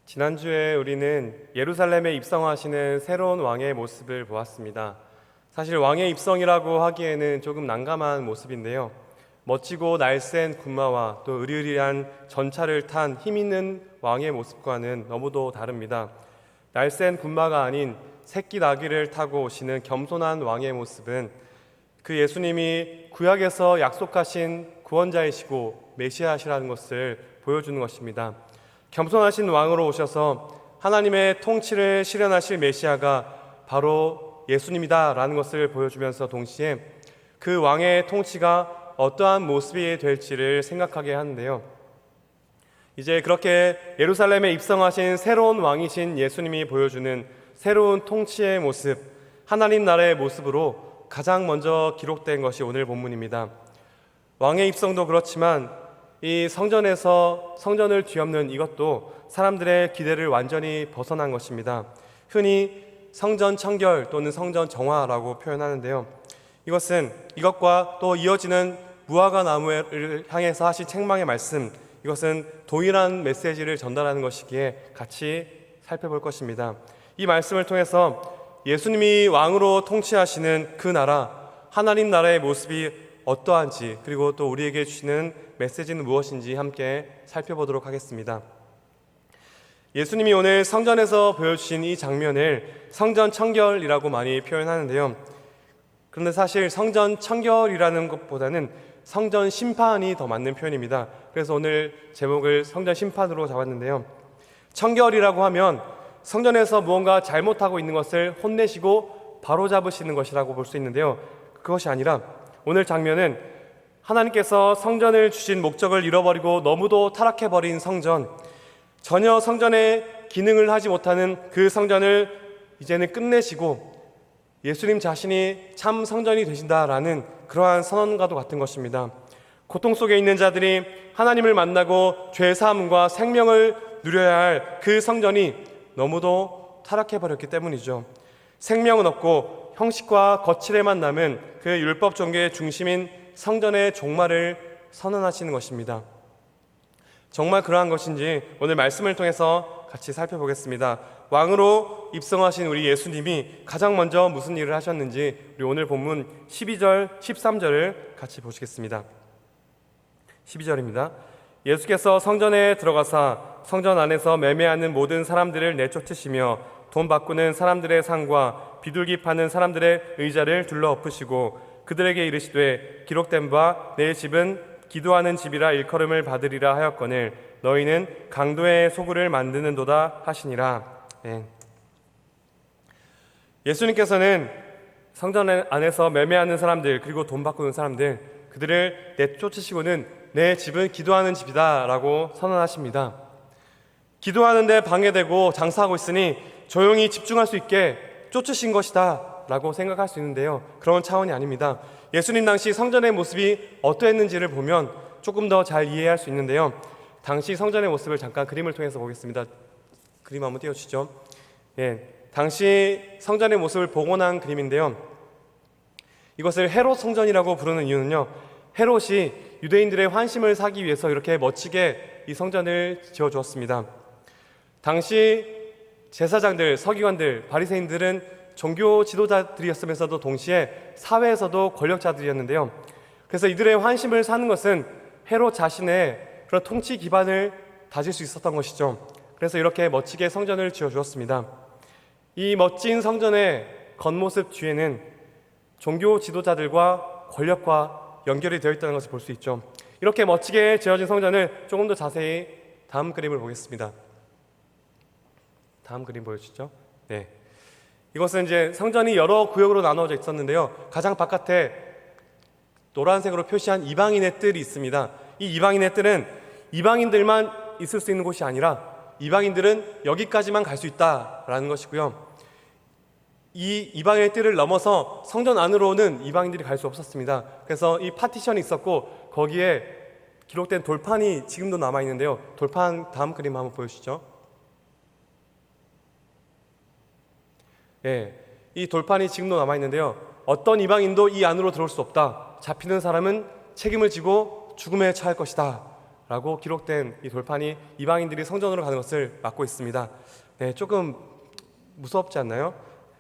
지난주에 우리는 예루살렘에 입성하시는 새로운 왕의 모습을 보았습니다. 사실 왕의 입성이라고 하기에는 조금 난감한 모습인데요. 멋지고 날쌘 군마와 또 으리으리한 전차를 탄 힘있는 왕의 모습과는 너무도 다릅니다. 날쌘 군마가 아닌 새끼 나귀를 타고 오시는 겸손한 왕의 모습은 그 예수님이 구약에서 약속하신 구원자이시고 메시아시라는 것을 보여주는 것입니다. 겸손하신 왕으로 오셔서 하나님의 통치를 실현하실 메시아가 바로 예수님이다 라는 것을 보여주면서 동시에 그 왕의 통치가 어떠한 모습이 될지를 생각하게 하는데요. 이제 그렇게 예루살렘에 입성하신 새로운 왕이신 예수님이 보여주는 새로운 통치의 모습, 하나님 나라의 모습으로 가장 먼저 기록된 것이 오늘 본문입니다. 왕의 입성도 그렇지만 이 성전을 뒤엎는 이것도 사람들의 기대를 완전히 벗어난 것입니다. 흔히 성전 청결 또는 성전 정화라고 표현하는데요. 이것과 또 이어지는 무화과 나무를 향해서 하신 책망의 말씀, 이것은 동일한 메시지를 전달하는 것이기에 같이 살펴볼 것입니다. 이 말씀을 통해서 예수님이 왕으로 통치하시는 그 나라, 하나님 나라의 모습이 어떠한지, 그리고 또 우리에게 주시는 메시지는 무엇인지 함께 살펴보도록 하겠습니다. 예수님이 오늘 성전에서 보여주신 이 장면을 성전 청결이라고 많이 표현하는데요. 그런데 사실 성전 청결이라는 것보다는 성전 심판이 더 맞는 표현입니다. 그래서 오늘 제목을 성전 심판으로 잡았는데요. 청결이라고 하면 성전에서 무언가 잘못하고 있는 것을 혼내시고 바로잡으시는 것이라고 볼 수 있는데요. 그것이 아니라 오늘 장면은 하나님께서 성전을 주신 목적을 잃어버리고 너무도 타락해버린 성전, 전혀 성전의 기능을 하지 못하는 그 성전을 이제는 끝내시고 예수님 자신이 참 성전이 되신다라는 그러한 선언과도 같은 것입니다. 고통 속에 있는 자들이 하나님을 만나고 죄사함과 생명을 누려야 할 그 성전이 너무도 타락해버렸기 때문이죠. 생명은 없고 형식과 거칠에만 남은 그 율법 종교의 중심인 성전의 종말을 선언하시는 것입니다. 정말 그러한 것인지 오늘 말씀을 통해서 같이 살펴보겠습니다. 왕으로 입성하신 우리 예수님이 가장 먼저 무슨 일을 하셨는지 우리 오늘 본문 12절, 13절을 같이 보시겠습니다. 12절입니다. 예수께서 성전에 들어가사 성전 안에서 매매하는 모든 사람들을 내쫓으시며 돈 바꾸는 사람들의 상과 비둘기 파는 사람들의 의자를 둘러 엎으시고 그들에게 이르시되 기록된 바 내 집은 기도하는 집이라 일컬음을 받으리라 하였거늘 너희는 강도의 소굴을 만드는도다 하시니라. 예수님께서는 성전 안에서 매매하는 사람들, 그리고 돈 바꾸는 사람들, 그들을 내쫓으시고는 내 집은 기도하는 집이다 라고 선언하십니다. 기도하는데 방해되고 장사하고 있으니 조용히 집중할 수 있게 쫓으신 것이다 라고 생각할 수 있는데요, 그런 차원이 아닙니다. 예수님 당시 성전의 모습이 어떠했는지를 보면 조금 더 잘 이해할 수 있는데요, 당시 성전의 모습을 잠깐 그림을 통해서 보겠습니다. 그림 한번 띄워주시죠. 당시 성전의 모습을 복원한 그림인데요, 이것을 헤롯 성전이라고 부르는 이유는요, 헤롯이 유대인들의 환심을 사기 위해서 이렇게 멋지게 이 성전을 지어주었습니다. 당시 제사장들, 서기관들, 바리새인들은 종교 지도자들이었으면서도 동시에 사회에서도 권력자들이었는데요. 그래서 이들의 환심을 사는 것은 헤롯 자신의 그런 통치 기반을 다질 수 있었던 것이죠. 그래서 이렇게 멋지게 성전을 지어주었습니다. 이 멋진 성전의 겉모습 뒤에는 종교 지도자들과 권력과 연결이 되어 있다는 것을 볼 수 있죠. 이렇게 멋지게 지어진 성전을 조금 더 자세히 다음 그림을 보겠습니다. 다음 그림 보여주시죠. 이것은 이제 성전이 여러 구역으로 나누어져 있었는데요, 가장 바깥에 노란색으로 표시한 이방인의 뜰이 있습니다. 이 이방인의 뜰은 이방인들만 있을 수 있는 곳이 아니라 이방인들은 여기까지만 갈 수 있다라는 것이고요, 이 이방인의 뜰을 넘어서 성전 안으로는 이방인들이 갈 수 없었습니다. 그래서 이 파티션이 있었고 거기에 기록된 돌판이 지금도 남아있는데요, 돌판 다음 그림 한번 보여주시죠. 이 돌판이 지금도 남아있는데요, 어떤 이방인도 이 안으로 들어올 수 없다, 잡히는 사람은 책임을 지고 죽음에 처할 것이다 라고 기록된 이 돌판이 이방인들이 성전으로 가는 것을 막고 있습니다. 네, 조금 무섭지 않나요?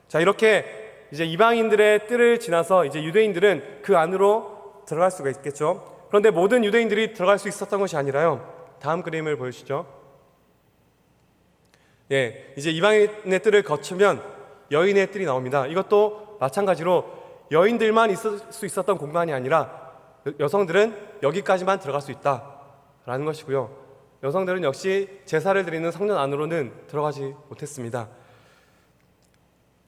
자, 이렇게 이제 이방인들의 뜰을 지나서 이제 유대인들은 그 안으로 들어갈 수가 있겠죠. 그런데 모든 유대인들이 들어갈 수 있었던 것이 아니라요. 다음 그림을 보여주시죠. 예, 이제 이방인의 뜰을 거치면 여인의 뜰이 나옵니다. 이것도 마찬가지로 여인들만 있을 수 있었던 공간이 아니라 여성들은 여기까지만 들어갈 수 있다라는 것이고요. 여성들은 역시 제사를 드리는 성전 안으로는 들어가지 못했습니다.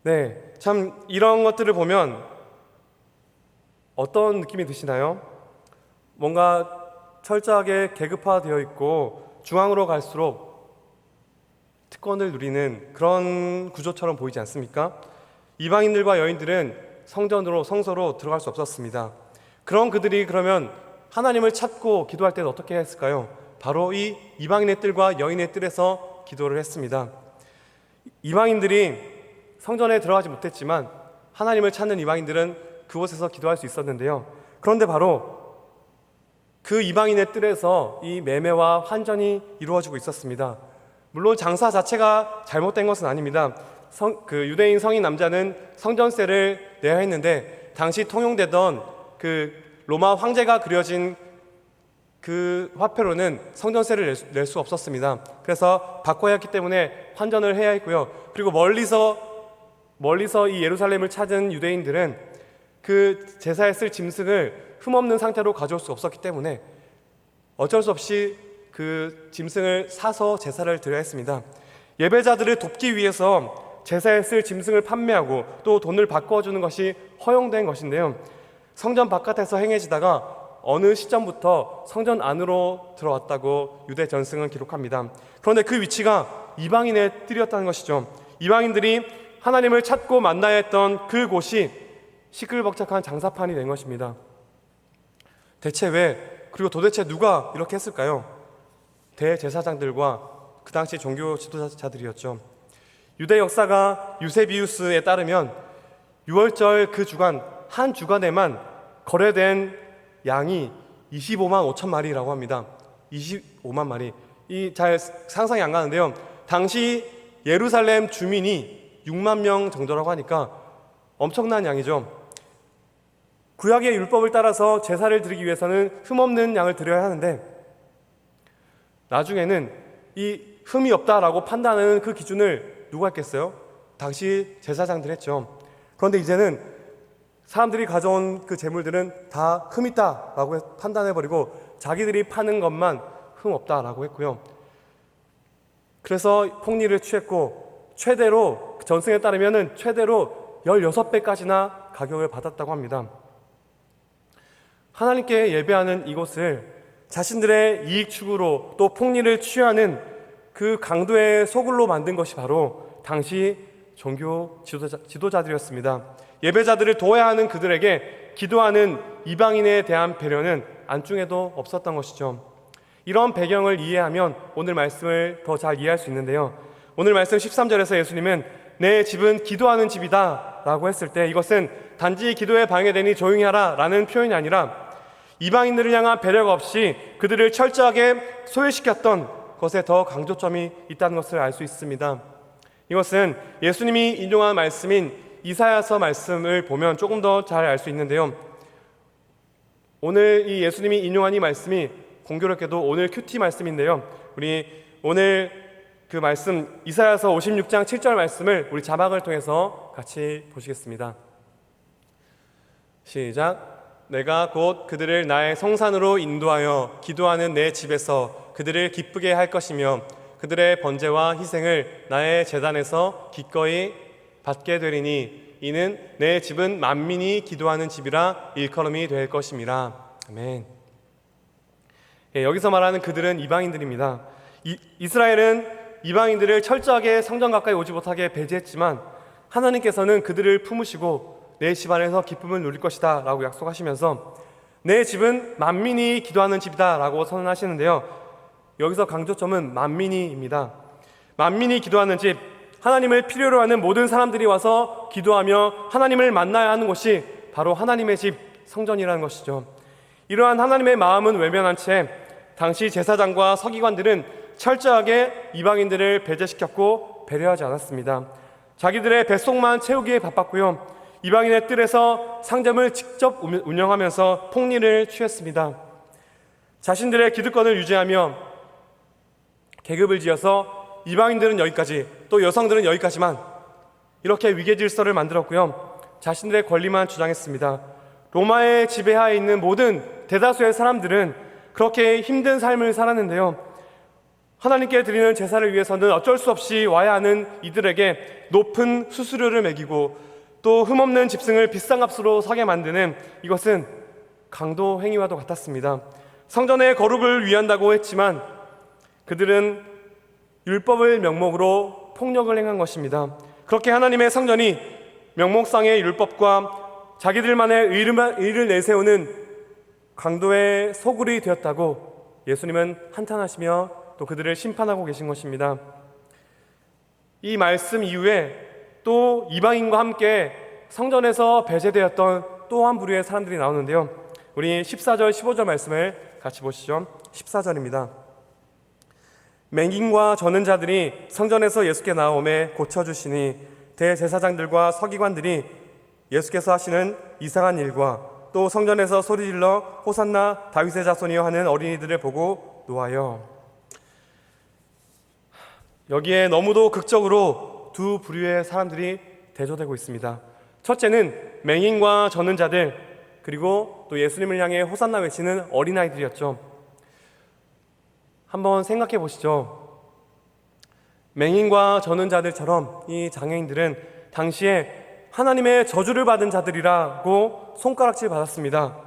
네, 참 이런 것들을 보면 어떤 느낌이 드시나요? 뭔가 철저하게 계급화되어 있고 중앙으로 갈수록 특권을 누리는 그런 구조처럼 보이지 않습니까? 이방인들과 여인들은 성소로 들어갈 수 없었습니다. 그런 그들이 그러면 하나님을 찾고 기도할 때는 어떻게 했을까요? 바로 이 이방인의 뜰과 여인의 뜰에서 기도를 했습니다. 이방인들이 성전에 들어가지 못했지만 하나님을 찾는 이방인들은 그곳에서 기도할 수 있었는데요. 그런데 바로 그 이방인의 뜰에서 이 매매와 환전이 이루어지고 있었습니다. 물론 장사 자체가 잘못된 것은 아닙니다. 그 유대인 성인 남자는 성전세를 내야 했는데 당시 통용되던 그 로마 황제가 그려진 그 화폐로는 성전세를 낼 수 없었습니다. 그래서 바꿔야 했기 때문에 환전을 해야 했고요. 그리고 멀리서 이 예루살렘을 찾은 유대인들은 그 제사에 쓸 짐승을 흠없는 상태로 가져올 수 없었기 때문에 어쩔 수 없이 그 짐승을 사서 제사를 드려야 했습니다. 예배자들을 돕기 위해서 제사에 쓸 짐승을 판매하고 또 돈을 바꿔주는 것이 허용된 것인데요. 성전 바깥에서 행해지다가 어느 시점부터 성전 안으로 들어왔다고 유대 전승은 기록합니다. 그런데 그 위치가 이방인의 뜰이었다는 것이죠. 이방인들이 하나님을 찾고 만나야 했던 그곳이 시끌벅적한 장사판이 된 것입니다. 대체 왜, 그리고 도대체 누가 이렇게 했을까요? 대제사장들과 그 당시 종교 지도자들이었죠. 유대 역사가 유세비우스에 따르면 6월절 그 주간 한 주간에만 거래된 양이 25만 5천 마리라고 합니다. 25만 마리. 이 잘 상상이 안 가는데요. 당시 예루살렘 주민이 6만 명 정도라고 하니까 엄청난 양이죠. 구약의 율법을 따라서 제사를 드리기 위해서는 흠없는 양을 드려야 하는데 나중에는 이 흠이 없다라고 판단하는 그 기준을 누가 했겠어요? 당시 제사장들 했죠. 그런데 이제는 사람들이 가져온 그 재물들은 다 흠 있다라고 판단해버리고 자기들이 파는 것만 흠 없다라고 했고요. 그래서 폭리를 취했고 최대로 전승에 따르면 최대로 16배까지나 가격을 받았다고 합니다. 하나님께 예배하는 이곳을 자신들의 이익 추구로 또 폭리를 취하는 그 강도의 소굴로 만든 것이 바로 당시 종교 지도자들이었습니다. 예배자들을 도와야 하는 그들에게 기도하는 이방인에 대한 배려는 안중에도 없었던 것이죠. 이런 배경을 이해하면 오늘 말씀을 더 잘 이해할 수 있는데요. 오늘 말씀 13절에서 예수님은 내 집은 기도하는 집이다 라고 했을 때 이것은 단지 기도에 방해되니 조용히 하라 라는 표현이 아니라 이방인들을 향한 배려가 없이 그들을 철저하게 소외시켰던 것에 더 강조점이 있다는 것을 알 수 있습니다. 이것은 예수님이 인용한 말씀인 이사야서 말씀을 보면 조금 더 잘 알 수 있는데요. 오늘 이 예수님이 인용한 이 말씀이 공교롭게도 오늘 큐티 말씀인데요. 우리 오늘 그 말씀 이사야서 56장 7절 말씀을 우리 자막을 통해서 같이 보시겠습니다. 시작. 내가 곧 그들을 나의 성산으로 인도하여 기도하는 내 집에서 그들을 기쁘게 할 것이며 그들의 번제와 희생을 나의 제단에서 기꺼이 받게 되리니 이는 내 집은 만민이 기도하는 집이라 일컬음이 될 것임이라. 아멘. 여기서 말하는 그들은 이방인들입니다. 이스라엘은 이방인들을 철저하게 성전 가까이 오지 못하게 배제했지만 하나님께서는 그들을 품으시고 내 집안에서 기쁨을 누릴 것이다 라고 약속하시면서 내 집은 만민이 기도하는 집이다 라고 선언하시는데요. 여기서 강조점은 만민이입니다. 만민이 기도하는 집, 하나님을 필요로 하는 모든 사람들이 와서 기도하며 하나님을 만나야 하는 곳이 바로 하나님의 집 성전이라는 것이죠. 이러한 하나님의 마음은 외면한 채 당시 제사장과 서기관들은 철저하게 이방인들을 배제시켰고 배려하지 않았습니다. 자기들의 뱃속만 채우기에 바빴고요. 이방인의 뜰에서 상점을 직접 운영하면서 폭리를 취했습니다. 자신들의 기득권을 유지하며 계급을 지어서 이방인들은 여기까지, 또 여성들은 여기까지만, 이렇게 위계질서를 만들었고요. 자신들의 권리만 주장했습니다. 로마의 지배하에 있는 모든 대다수의 사람들은 그렇게 힘든 삶을 살았는데요. 하나님께 드리는 제사를 위해서는 어쩔 수 없이 와야 하는 이들에게 높은 수수료를 매기고 또 흠없는 짐승을 비싼 값으로 사게 만드는, 이것은 강도 행위와도 같았습니다. 성전의 거룩을 위한다고 했지만 그들은 율법을 명목으로 폭력을 행한 것입니다. 그렇게 하나님의 성전이 명목상의 율법과 자기들만의 의를 내세우는 강도의 소굴이 되었다고 예수님은 한탄하시며 또 그들을 심판하고 계신 것입니다. 이 말씀 이후에 또 이방인과 함께 성전에서 배제되었던 또 한 부류의 사람들이 나오는데요. 우리 14절 15절 말씀을 같이 보시죠. 14절입니다. 맹인과 저는 자들이 성전에서 예수께 나오매 고쳐주시니 대제사장들과 서기관들이 예수께서 하시는 이상한 일과 또 성전에서 소리질러 호산나 다윗의 자손이여 하는 어린이들을 보고 노하여. 여기에 너무도 극적으로 두 부류의 사람들이 대조되고 있습니다. 첫째는 맹인과 저는 자들, 그리고 또 예수님을 향해 호산나 외치는 어린아이들이었죠. 한번 생각해 보시죠. 맹인과 저는 자들처럼 이 장애인들은 당시에 하나님의 저주를 받은 자들이라고 손가락질 받았습니다.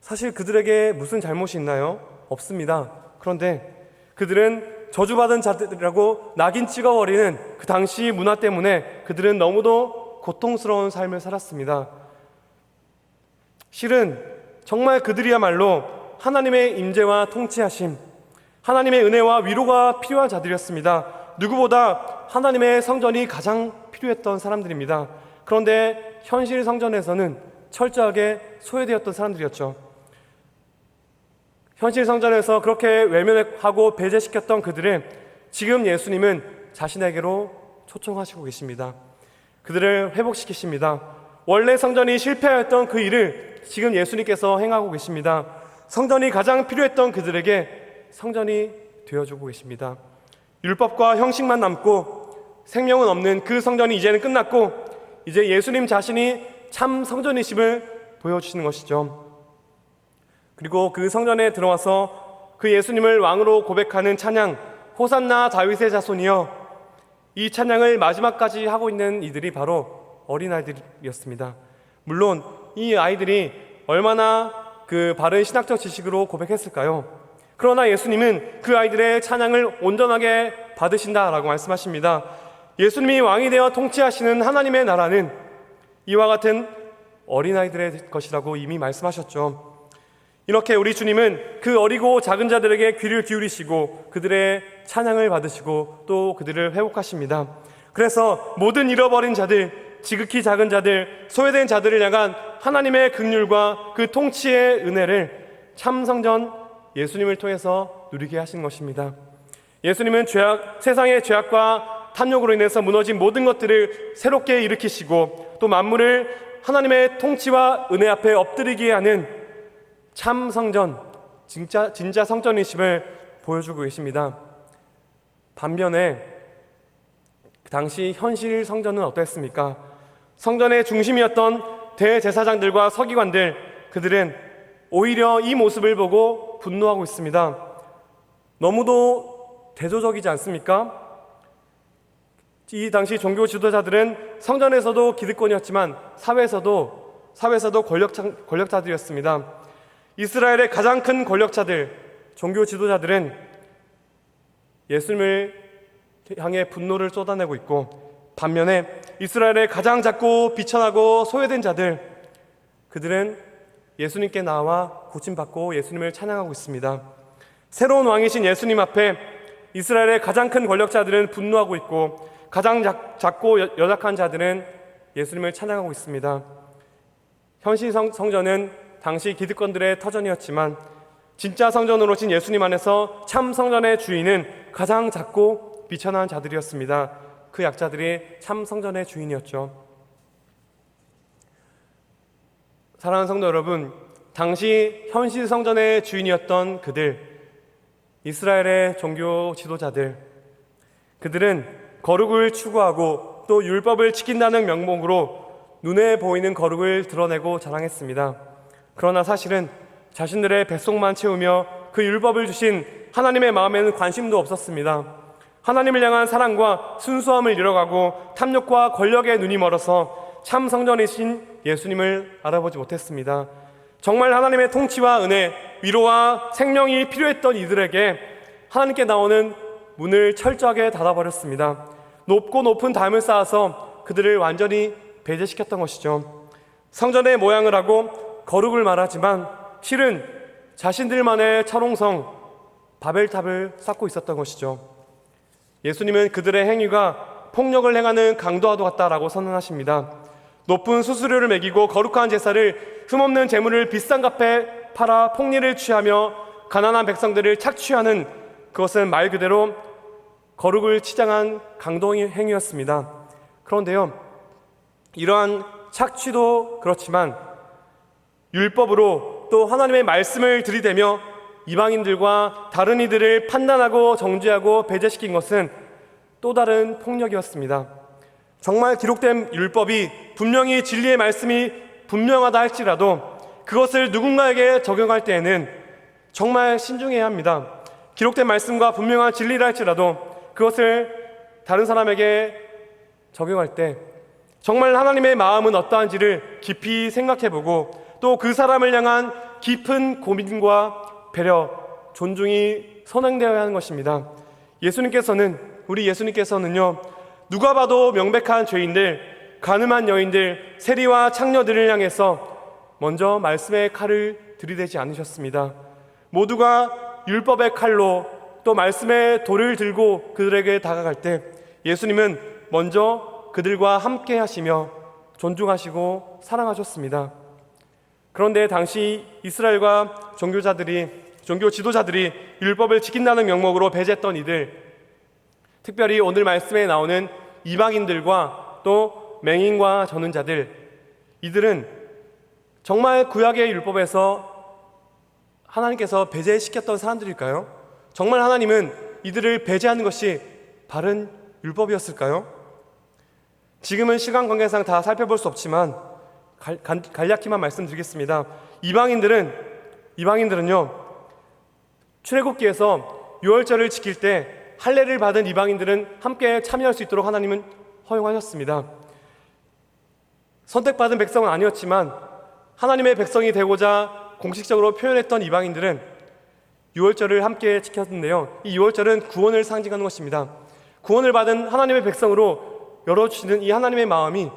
사실 그들에게 무슨 잘못이 있나요? 없습니다. 그런데 그들은 저주받은 자들이라고 낙인 찍어버리는 그 당시 문화 때문에 그들은 너무도 고통스러운 삶을 살았습니다. 실은 정말 그들이야말로 하나님의 임재와 통치하심, 하나님의 은혜와 위로가 필요한 자들이었습니다. 누구보다 하나님의 성전이 가장 필요했던 사람들입니다. 그런데 현실 성전에서는 철저하게 소외되었던 사람들이었죠. 현실 성전에서 그렇게 외면하고 배제시켰던 그들을 지금 예수님은 자신에게로 초청하시고 계십니다. 그들을 회복시키십니다. 원래 성전이 실패하였던 그 일을 지금 예수님께서 행하고 계십니다. 성전이 가장 필요했던 그들에게 성전이 되어주고 계십니다. 율법과 형식만 남고 생명은 없는 그 성전이 이제는 끝났고 이제 예수님 자신이 참 성전이심을 보여주시는 것이죠. 그리고 그 성전에 들어와서 그 예수님을 왕으로 고백하는 찬양, 호산나 다윗의 자손이여, 이 찬양을 마지막까지 하고 있는 이들이 바로 어린아이들이었습니다. 물론 이 아이들이 얼마나 그 바른 신학적 지식으로 고백했을까요? 그러나 예수님은 그 아이들의 찬양을 온전하게 받으신다라고 말씀하십니다. 예수님이 왕이 되어 통치하시는 하나님의 나라는 이와 같은 어린아이들의 것이라고 이미 말씀하셨죠. 이렇게 우리 주님은 그 어리고 작은 자들에게 귀를 기울이시고 그들의 찬양을 받으시고 또 그들을 회복하십니다. 그래서 모든 잃어버린 자들, 지극히 작은 자들, 소외된 자들을 향한 하나님의 긍휼과 그 통치의 은혜를 참 성전 예수님을 통해서 누리게 하신 것입니다. 예수님은 세상의 죄악과 탐욕으로 인해서 무너진 모든 것들을 새롭게 일으키시고 또 만물을 하나님의 통치와 은혜 앞에 엎드리게 하는 참 성전, 진짜 성전이심을 보여주고 계십니다. 반면에 그 당시 현실 성전은 어땠습니까? 성전의 중심이었던 대제사장들과 서기관들, 그들은 오히려 이 모습을 보고 분노하고 있습니다. 너무도 대조적이지 않습니까? 이 당시 종교 지도자들은 성전에서도 기득권이었지만 사회에서도 권력자들이었습니다. 이스라엘의 가장 큰 권력자들, 종교 지도자들은 예수님을 향해 분노를 쏟아내고 있고, 반면에 이스라엘의 가장 작고 비천하고 소외된 자들, 그들은 예수님께 나와 고침받고 예수님을 찬양하고 있습니다. 새로운 왕이신 예수님 앞에 이스라엘의 가장 큰 권력자들은 분노하고 있고 가장 작고 연약한 자들은 예수님을 찬양하고 있습니다. 현실 성전은 당시 기득권들의 터전이었지만 진짜 성전으로 오신 예수님 안에서 참 성전의 주인은 가장 작고 비천한 자들이었습니다. 그 약자들이 참 성전의 주인이었죠. 사랑하는 성도 여러분, 당시 현실 성전의 주인이었던 그들, 이스라엘의 종교 지도자들, 그들은 거룩을 추구하고 또 율법을 지킨다는 명목으로 눈에 보이는 거룩을 드러내고 자랑했습니다. 그러나 사실은 자신들의 뱃속만 채우며 그 율법을 주신 하나님의 마음에는 관심도 없었습니다. 하나님을 향한 사랑과 순수함을 잃어가고 탐욕과 권력에 눈이 멀어서 참 성전이신 예수님을 알아보지 못했습니다. 정말 하나님의 통치와 은혜, 위로와 생명이 필요했던 이들에게 하나님께 나오는 문을 철저하게 닫아버렸습니다. 높고 높은 담을 쌓아서 그들을 완전히 배제시켰던 것이죠. 성전의 모양을 하고 거룩을 말하지만 실은 자신들만의 철옹성 바벨탑을 쌓고 있었던 것이죠. 예수님은 그들의 행위가 폭력을 행하는 강도와도 같다라고 선언하십니다. 높은 수수료를 매기고 거룩한 제사를 흠없는 재물을 비싼 값에 팔아 폭리를 취하며 가난한 백성들을 착취하는, 그것은 말 그대로 거룩을 치장한 강도 행위였습니다. 그런데요, 이러한 착취도 그렇지만 율법으로 또 하나님의 말씀을 들이대며 이방인들과 다른 이들을 판단하고 정죄하고 배제시킨 것은 또 다른 폭력이었습니다. 정말 기록된 율법이 분명히 진리의 말씀이 분명하다 할지라도 그것을 누군가에게 적용할 때에는 정말 신중해야 합니다. 기록된 말씀과 분명한 진리라 할지라도 그것을 다른 사람에게 적용할 때 정말 하나님의 마음은 어떠한지를 깊이 생각해보고 또 그 사람을 향한 깊은 고민과 배려, 존중이 선행되어야 하는 것입니다. 우리 예수님께서는요, 누가 봐도 명백한 죄인들, 가늠한 여인들, 세리와 창녀들을 향해서 먼저 말씀의 칼을 들이대지 않으셨습니다. 모두가 율법의 칼로 또 말씀의 돌을 들고 그들에게 다가갈 때 예수님은 먼저 그들과 함께 하시며 존중하시고 사랑하셨습니다. 그런데 당시 이스라엘과 종교 지도자들이 율법을 지킨다는 명목으로 배제했던 이들, 특별히 오늘 말씀에 나오는 이방인들과 또 맹인과 저는 자들, 이들은 정말 구약의 율법에서 하나님께서 배제시켰던 사람들일까요? 정말 하나님은 이들을 배제하는 것이 바른 율법이었을까요? 지금은 시간 관계상 다 살펴볼 수 없지만 간략히만 말씀드리겠습니다. 이방인들은요, 출애굽기에서 유월절을 지킬 때 할례를 받은 이방인들은 함께 참여할 수 있도록 하나님은 허용하셨습니다. 선택받은 백성은 아니었지만 하나님의 백성이 되고자 공식적으로 표현했던 이방인들은 유월절을 함께 지켰는데요, 이 유월절은 구원을 상징하는 것입니다. 구원을 받은 하나님의 백성으로 열어주시는 이 하나님의 마음이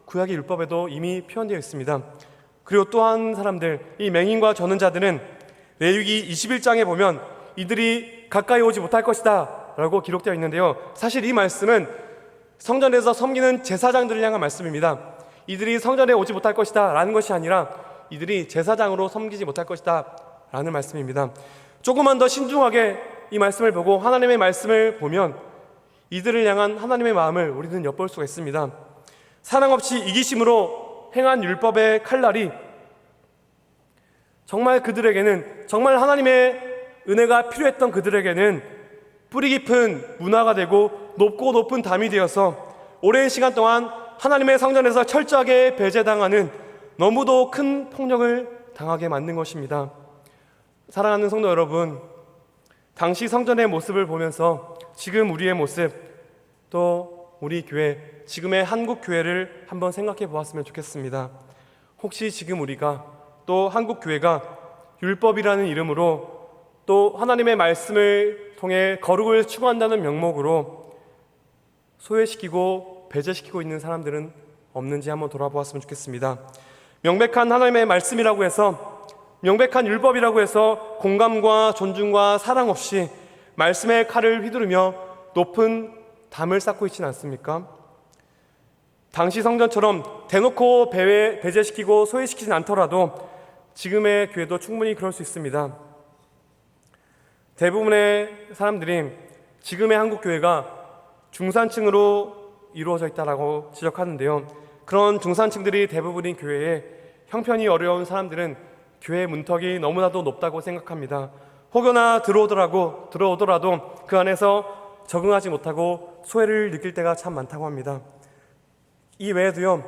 구약의 율법에도 이미 표현되어 있습니다. 그리고 또 한 사람들, 이 맹인과 저는 자들은 레위기 21장에 보면 이들이 가까이 오지 못할 것이다 라고 기록되어 있는데요, 사실 이 말씀은 성전에서 섬기는 제사장들을 향한 말씀입니다. 이들이 성전에 오지 못할 것이다 라는 것이 아니라 이들이 제사장으로 섬기지 못할 것이다 라는 말씀입니다. 조금만 더 신중하게 이 말씀을 보고 하나님의 말씀을 보면 이들을 향한 하나님의 마음을 우리는 엿볼 수가 있습니다. 사랑 없이 이기심으로 행한 율법의 칼날이 정말 그들에게는, 정말 하나님의 은혜가 필요했던 그들에게는 뿌리 깊은 문화가 되고 높고 높은 담이 되어서 오랜 시간 동안 하나님의 성전에서 철저하게 배제당하는 너무도 큰 폭력을 당하게 만든 것입니다. 사랑하는 성도 여러분, 당시 성전의 모습을 보면서 지금 우리의 모습, 또 우리 교회, 지금의 한국 교회를 한번 생각해 보았으면 좋겠습니다. 혹시 지금 우리가 또 한국 교회가 율법이라는 이름으로 또 하나님의 말씀을 통해 거룩을 추구한다는 명목으로 소외시키고 배제시키고 있는 사람들은 없는지 한번 돌아보았으면 좋겠습니다. 명백한 하나님의 말씀이라고 해서, 명백한 율법이라고 해서 공감과 존중과 사랑 없이 말씀의 칼을 휘두르며 높은 담을 쌓고 있지는 않습니까? 당시 성전처럼 대놓고 배제시키고 소외시키진 않더라도 지금의 교회도 충분히 그럴 수 있습니다. 대부분의 사람들이 지금의 한국 교회가 중산층으로 이루어져 있다라고 지적하는데요. 그런 중산층들이 대부분인 교회에 형편이 어려운 사람들은 교회 문턱이 너무나도 높다고 생각합니다. 혹여나 들어오더라도 그 안에서 적응하지 못하고 소외를 느낄 때가 참 많다고 합니다. 이 외에도요,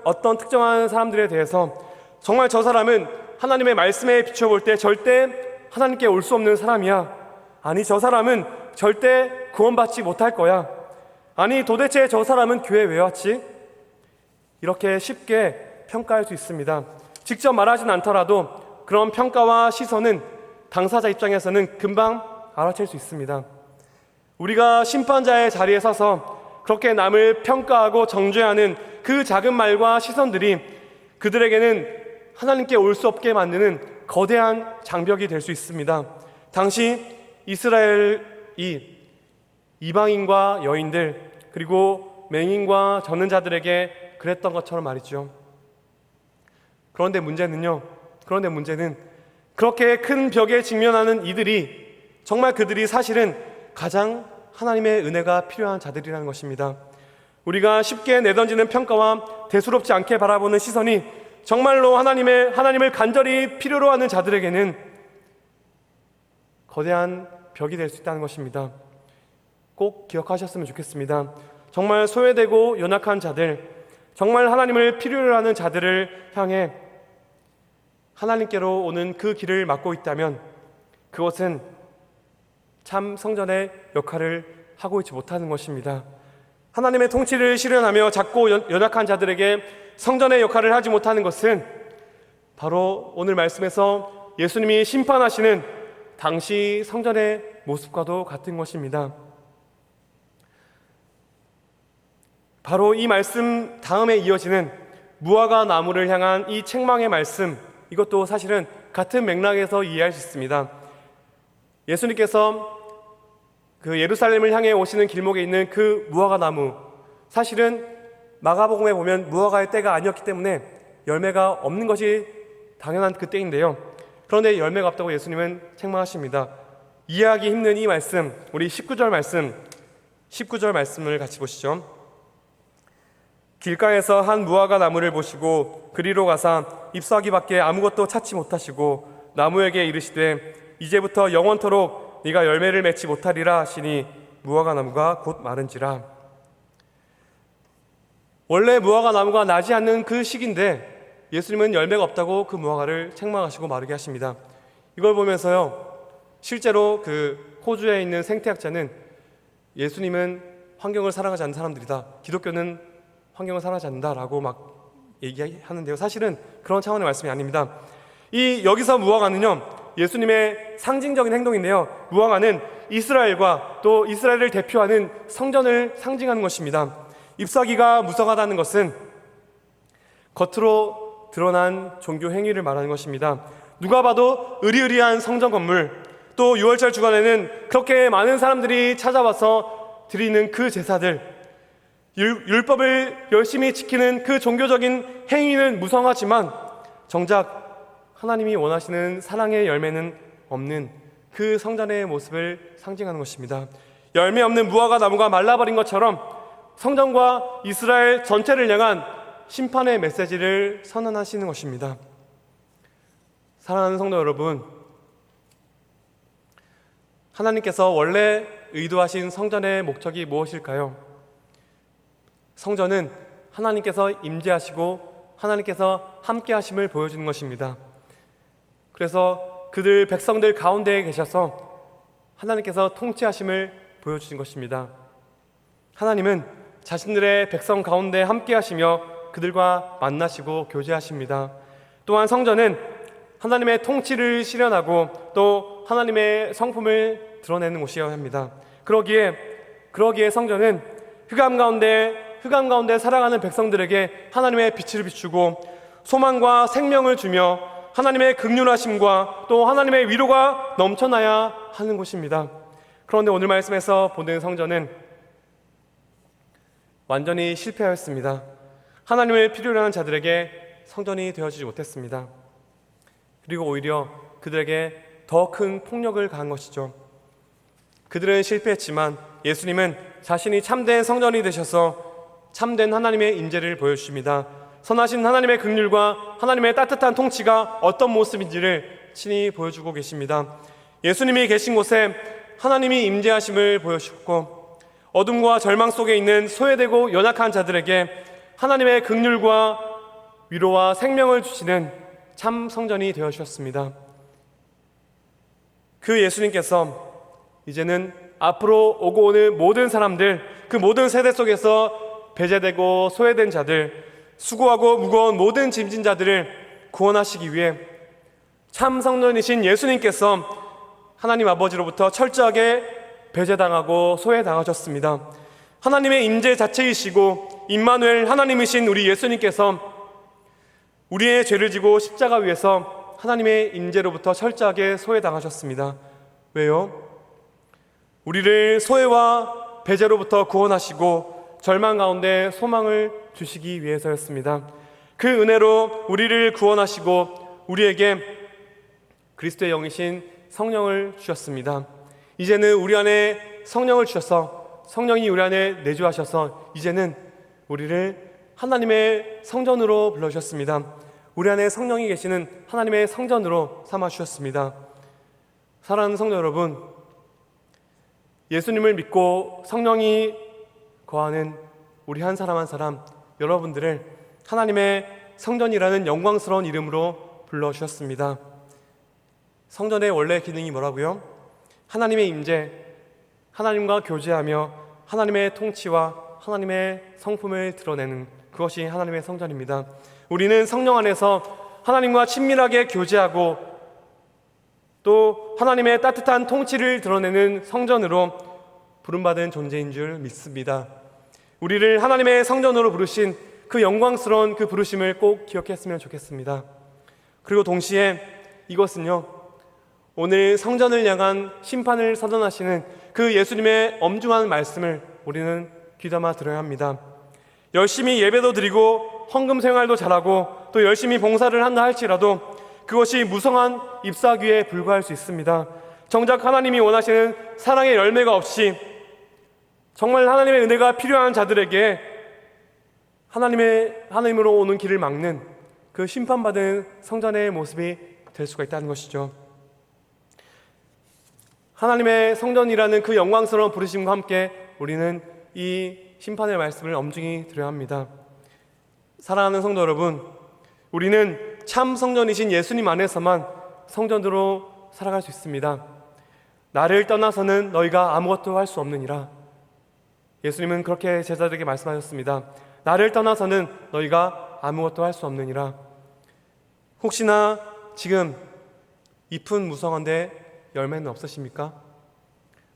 어떤 특정한 사람들에 대해서 정말 저 사람은 하나님의 말씀에 비춰볼 때 절대 하나님께 올 수 없는 사람이야. 아니, 저 사람은 절대 구원받지 못할 거야. 아니, 도대체 저 사람은 교회 왜 왔지? 이렇게 쉽게 평가할 수 있습니다. 직접 말하진 않더라도 그런 평가와 시선은 당사자 입장에서는 금방 알아챌 수 있습니다. 우리가 심판자의 자리에 서서 그렇게 남을 평가하고 정죄하는 그 작은 말과 시선들이 그들에게는 하나님께 올 수 없게 만드는 거대한 장벽이 될 수 있습니다. 당시 이스라엘이 이방인과 여인들 그리고 맹인과 젖는 자들에게 그랬던 것처럼 말이죠. 그런데 문제는 그렇게 큰 벽에 직면하는 그들이 사실은 가장 하나님의 은혜가 필요한 자들이라는 것입니다. 우리가 쉽게 내던지는 평가와 대수롭지 않게 바라보는 시선이 정말로 하나님을 간절히 필요로 하는 자들에게는 거대한 벽이 될 수 있다는 것입니다. 꼭 기억하셨으면 좋겠습니다. 정말 소외되고 연약한 자들, 정말 하나님을 필요로 하는 자들을 향해 하나님께로 오는 그 길을 막고 있다면 그것은 참 성전의 역할을 하고 있지 못하는 것입니다. 하나님의 통치를 실현하며 작고 연약한 자들에게 성전의 역할을 하지 못하는 것은 바로 오늘 말씀에서 예수님이 심판하시는 당시 성전의 모습과도 같은 것입니다. 바로 이 말씀 다음에 이어지는 무화과 나무를 향한 이 책망의 말씀, 이것도 사실은 같은 맥락에서 이해할 수 있습니다. 예수님께서 그 예루살렘을 향해 오시는 길목에 있는 그 무화과 나무, 사실은 마가복음에 보면 무화과의 때가 아니었기 때문에 열매가 없는 것이 당연한 그 때인데요. 그런데 열매가 없다고 예수님은 책망하십니다. 이해하기 힘든 이 말씀, 우리 19절 말씀을 같이 보시죠. 길가에서 한 무화과 나무를 보시고 그리로 가사 잎사귀밖에 아무것도 찾지 못하시고 나무에게 이르시되 이제부터 영원토록 네가 열매를 맺지 못하리라 하시니 무화과 나무가 곧 마른지라. 원래 무화과 나무가 나지 않는 그 시기인데 예수님은 열매가 없다고 그 무화과를 책망하시고 마르게 하십니다. 이걸 보면서요, 실제로 그 호주에 있는 생태학자는 예수님은 환경을 사랑하지 않는 사람들이다, 기독교는 환경을 사랑하지 않는다라고 막 얘기하는데요, 사실은 그런 차원의 말씀이 아닙니다. 여기서 무화과는요, 예수님의 상징적인 행동인데요, 무화과는 이스라엘과 또 이스라엘을 대표하는 성전을 상징하는 것입니다. 잎사귀가 무성하다는 것은 겉으로 드러난 종교 행위를 말하는 것입니다. 누가 봐도 으리으리한 성전 건물, 또 6월절 주간에는 그렇게 많은 사람들이 찾아와서 드리는 그 제사들, 율법을 열심히 지키는 그 종교적인 행위는 무성하지만 정작 하나님이 원하시는 사랑의 열매는 없는 그 성전의 모습을 상징하는 것입니다. 열매 없는 무화과 나무가 말라버린 것처럼 성전과 이스라엘 전체를 향한 심판의 메시지를 선언하시는 것입니다. 사랑하는 성도 여러분, 하나님께서 원래 의도하신 성전의 목적이 무엇일까요? 성전은 하나님께서 임재하시고 하나님께서 함께 하심을 보여주는 것입니다. 그래서 그들 백성들 가운데에 계셔서 하나님께서 통치하심을 보여주신 것입니다. 하나님은 자신들의 백성 가운데 함께 하시며 그들과 만나시고 교제하십니다. 또한 성전은 하나님의 통치를 실현하고 또 하나님의 성품을 드러내는 곳이어야 합니다. 그러기에 성전은 흑암 가운데 살아가는 백성들에게 하나님의 빛을 비추고 소망과 생명을 주며 하나님의 긍휼하심과 또 하나님의 위로가 넘쳐나야 하는 곳입니다. 그런데 오늘 말씀에서 보는 성전은 완전히 실패하였습니다. 하나님을 필요로 하는 자들에게 성전이 되어지지 못했습니다. 그리고 오히려 그들에게 더 큰 폭력을 가한 것이죠. 그들은 실패했지만 예수님은 자신이 참된 성전이 되셔서 참된 하나님의 임재를 보여주십니다. 선하신 하나님의 긍휼과 하나님의 따뜻한 통치가 어떤 모습인지를 친히 보여주고 계십니다. 예수님이 계신 곳에 하나님이 임재하심을 보여주셨고, 어둠과 절망 속에 있는 소외되고 연약한 자들에게 하나님의 긍휼과 위로와 생명을 주시는 참 성전이 되어주셨습니다. 그 예수님께서 이제는 앞으로 오고 오는 모든 사람들, 그 모든 세대 속에서 배제되고 소외된 자들, 수고하고 무거운 모든 짐진 자들을 구원하시기 위해 참 성전이신 예수님께서 하나님 아버지로부터 철저하게 배제당하고 소외당하셨습니다. 하나님의 임재 자체이시고 임마누엘 하나님이신 우리 예수님께서 우리의 죄를 지고 십자가 위에서 하나님의 임재로부터 철저하게 소외당하셨습니다. 왜요? 우리를 소외와 배제로부터 구원하시고 절망 가운데 소망을 주시기 위해서였습니다. 그 은혜로 우리를 구원하시고 우리에게 그리스도의 영이신 성령을 주셨습니다. 이제는 우리 안에 성령을 주셔서 성령이 우리 안에 내주하셔서 이제는 우리를 하나님의 성전으로 불러주셨습니다. 우리 안에 성령이 계시는 하나님의 성전으로 삼아주셨습니다. 사랑하는 성도 여러분, 예수님을 믿고 성령이 거하는 우리 한 사람 한 사람, 여러분들을 하나님의 성전이라는 영광스러운 이름으로 불러주셨습니다. 성전의 원래 기능이 뭐라고요? 하나님의 임재, 하나님과 교제하며 하나님의 통치와 하나님의 성품을 드러내는 그것이 하나님의 성전입니다. 우리는 성령 안에서 하나님과 친밀하게 교제하고 또 하나님의 따뜻한 통치를 드러내는 성전으로 부름받은 존재인 줄 믿습니다. 우리를 하나님의 성전으로 부르신 그 영광스러운 그 부르심을 꼭 기억했으면 좋겠습니다. 그리고 동시에 이것은요, 오늘 성전을 향한 심판을 선언하시는 그 예수님의 엄중한 말씀을 우리는 귀담아 들어야 합니다. 열심히 예배도 드리고 헌금 생활도 잘하고 또 열심히 봉사를 한다 할지라도 그것이 무성한 잎사귀에 불과할 수 있습니다. 정작 하나님이 원하시는 사랑의 열매가 없이 정말 하나님의 은혜가 필요한 자들에게 하나님으로 오는 길을 막는 그 심판받은 성전의 모습이 될 수가 있다는 것이죠. 하나님의 성전이라는 그 영광스러운 부르심과 함께 우리는 이 심판의 말씀을 엄중히 드려야 합니다. 사랑하는 성도 여러분, 우리는 참 성전이신 예수님 안에서만 성전으로 살아갈 수 있습니다. 나를 떠나서는 너희가 아무것도 할 수 없느니라. 예수님은 그렇게 제자들에게 말씀하셨습니다. 나를 떠나서는 너희가 아무것도 할 수 없느니라. 혹시나 지금 잎은 무성한데 열매는 없으십니까?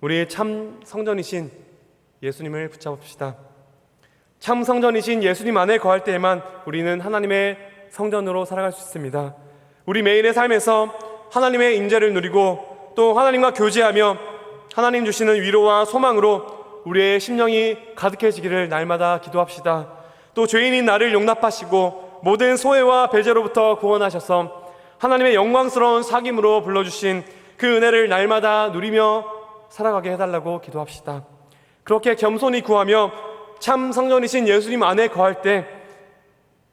우리 참 성전이신 예수님을 붙잡읍시다. 참 성전이신 예수님 안에 거할 때에만 우리는 하나님의 성전으로 살아갈 수 있습니다. 우리 매일의 삶에서 하나님의 임재를 누리고 또 하나님과 교제하며 하나님 주시는 위로와 소망으로 우리의 심령이 가득해지기를 날마다 기도합시다. 또 죄인인 나를 용납하시고 모든 소외와 배제로부터 구원하셔서 하나님의 영광스러운 사귐으로 불러주신 그 은혜를 날마다 누리며 살아가게 해달라고 기도합시다. 그렇게 겸손히 구하며 참 성전이신 예수님 안에 거할 때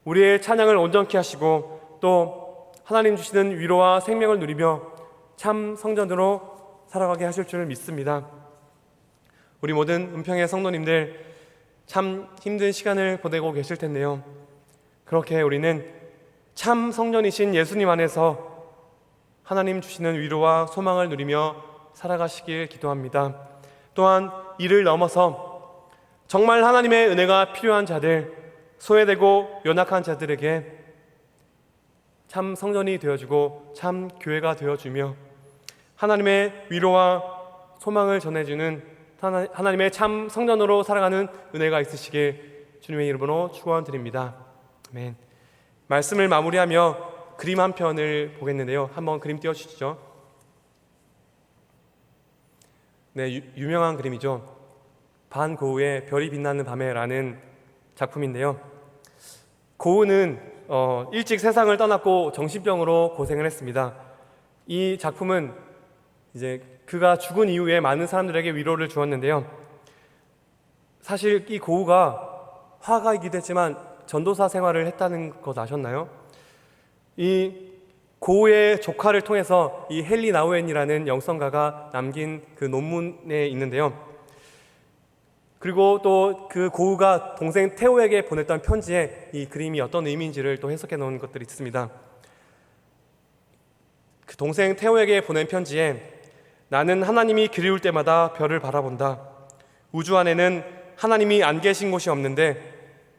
우리의 찬양을 온전케 하시고 또 하나님 주시는 위로와 생명을 누리며 참 성전으로 살아가게 하실 줄 믿습니다. 우리 모든 은평의 성도님들 참 힘든 시간을 보내고 계실 텐데요. 그렇게 우리는 참 성전이신 예수님 안에서 하나님 주시는 위로와 소망을 누리며 살아가시길 기도합니다. 또한 이를 넘어서 정말 하나님의 은혜가 필요한 자들, 소외되고 연약한 자들에게 참 성전이 되어주고 참 교회가 되어주며 하나님의 위로와 소망을 전해주는 하나님의 참 성전으로 살아가는 은혜가 있으시길 주님의 이름으로 축원드립니다. 아멘. 말씀을 마무리하며 그림 한 편을 보겠는데요. 한번 그림 띄워주시죠. 네, 유명한 그림이죠. 반 고흐의 별이 빛나는 밤에라는 작품인데요. 고흐는 일찍 세상을 떠났고 정신병으로 고생을 했습니다. 이 작품은 이제 그가 죽은 이후에 많은 사람들에게 위로를 주었는데요. 사실 이 고우가 화가이기도 했지만 전도사 생활을 했다는 것 아셨나요? 이 고우의 조카를 통해서 이 헨리 나우엔이라는 영성가가 남긴 그 논문에 있는데요. 그리고 또 그 고우가 동생 테오에게 보냈던 편지에 이 그림이 어떤 의미인지를 또 해석해 놓은 것들이 있습니다. 그 동생 테오에게 보낸 편지에 나는 하나님이 그리울 때마다 별을 바라본다. 우주 안에는 하나님이 안 계신 곳이 없는데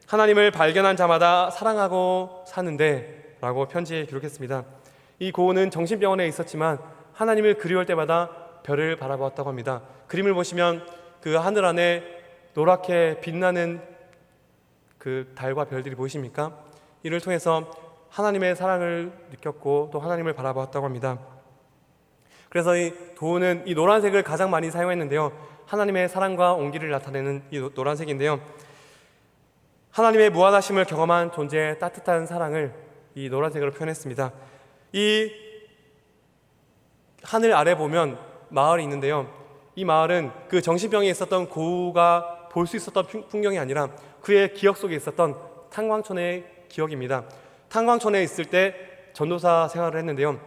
하나님을 발견한 자마다 사랑하고 사는데 라고 편지에 기록했습니다. 이 고우는 정신병원에 있었지만 하나님을 그리울 때마다 별을 바라보았다고 합니다. 그림을 보시면 그 하늘 안에 노랗게 빛나는 그 달과 별들이 보이십니까? 이를 통해서 하나님의 사랑을 느꼈고 또 하나님을 바라보았다고 합니다. 그래서 이 도우는 이 노란색을 가장 많이 사용했는데요. 하나님의 사랑과 온기를 나타내는 이 노란색인데요. 하나님의 무한하심을 경험한 존재의 따뜻한 사랑을 이 노란색으로 표현했습니다. 이 하늘 아래 보면 마을이 있는데요. 이 마을은 그 정신병에 있었던 고우가 볼 수 있었던 풍경이 아니라 그의 기억 속에 있었던 탄광촌의 기억입니다. 탄광촌에 있을 때 전도사 생활을 했는데요.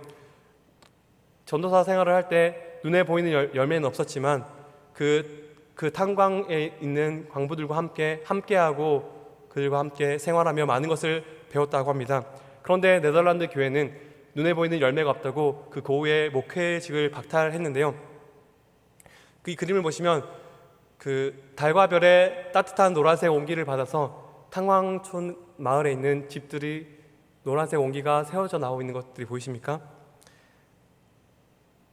전도사 생활을 할 때 눈에 보이는 열매는 없었지만 그 탄광에 있는 광부들과 함께하고 그들과 함께 생활하며 많은 것을 배웠다고 합니다. 그런데 네덜란드 교회는 눈에 보이는 열매가 없다고 그 고우의 목회직을 박탈했는데요. 이 그림을 보시면 그 달과 별의 따뜻한 노란색 온기를 받아서 탄광촌 마을에 있는 집들이 노란색 온기가 새어져 나오고 있는 것들이 보이십니까?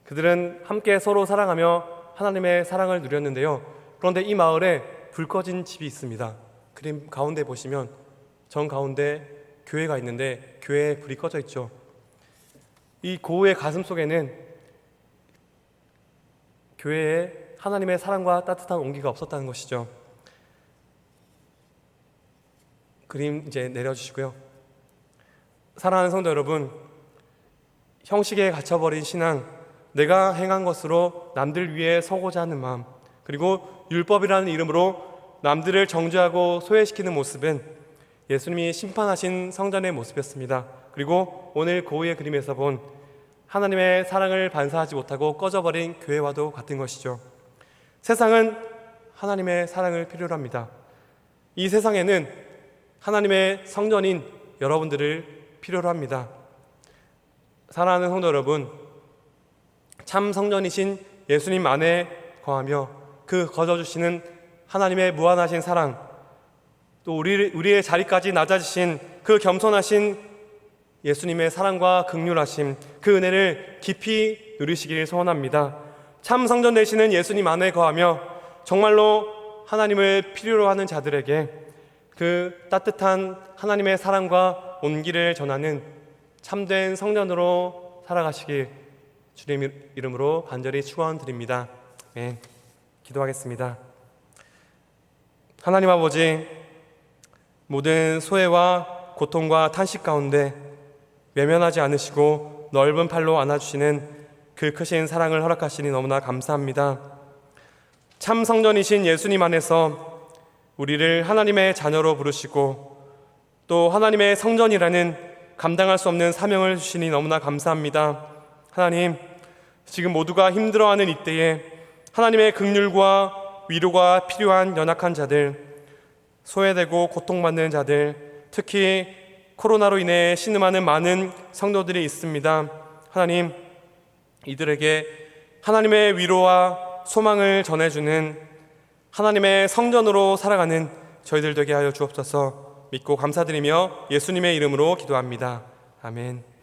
그들은 함께 서로 사랑하며 하나님의 사랑을 누렸는데요. 그런데 이 마을에 불 꺼진 집이 있습니다. 그림 가운데 보시면 정 가운데 교회가 있는데 교회에 불이 꺼져 있죠. 이 고우의 가슴 속에는 교회에 하나님의 사랑과 따뜻한 온기가 없었다는 것이죠. 그림 이제 내려주시고요. 사랑하는 성도 여러분, 형식에 갇혀버린 신앙, 내가 행한 것으로 남들 위해 서고자 하는 마음, 그리고 율법이라는 이름으로 남들을 정죄하고 소외시키는 모습은 예수님이 심판하신 성전의 모습이었습니다. 그리고 오늘 고우의 그림에서 본 하나님의 사랑을 반사하지 못하고 꺼져버린 교회와도 같은 것이죠. 세상은 하나님의 사랑을 필요로 합니다. 이 세상에는 하나님의 성전인 여러분들을 필요로 합니다. 사랑하는 성도 여러분, 참 성전이신 예수님 안에 거하며 그 거저주시는 하나님의 무한하신 사랑, 또 우리의 자리까지 낮아지신 그 겸손하신 예수님의 사랑과 긍휼하심, 그 은혜를 깊이 누리시길 소원합니다. 참 성전 되시는 예수님 안에 거하며 정말로 하나님을 필요로 하는 자들에게 그 따뜻한 하나님의 사랑과 온기를 전하는 참된 성전으로 살아가시길 주님 이름으로 간절히 축원드립니다. 네, 기도하겠습니다. 하나님 아버지, 모든 소외와 고통과 탄식 가운데 외면하지 않으시고 넓은 팔로 안아주시는 그 크신 사랑을 허락하시니 너무나 감사합니다. 참 성전이신 예수님 안에서 우리를 하나님의 자녀로 부르시고 또 하나님의 성전이라는 감당할 수 없는 사명을 주시니 너무나 감사합니다. 하나님, 지금 모두가 힘들어하는 이때에 하나님의 긍휼과 위로가 필요한 연약한 자들, 소외되고 고통받는 자들, 특히 코로나로 인해 신음하는 많은 성도들이 있습니다. 하나님, 이들에게 하나님의 위로와 소망을 전해주는 하나님의 성전으로 살아가는 저희들 되게 하여 주옵소서. 믿고 감사드리며 예수님의 이름으로 기도합니다. 아멘.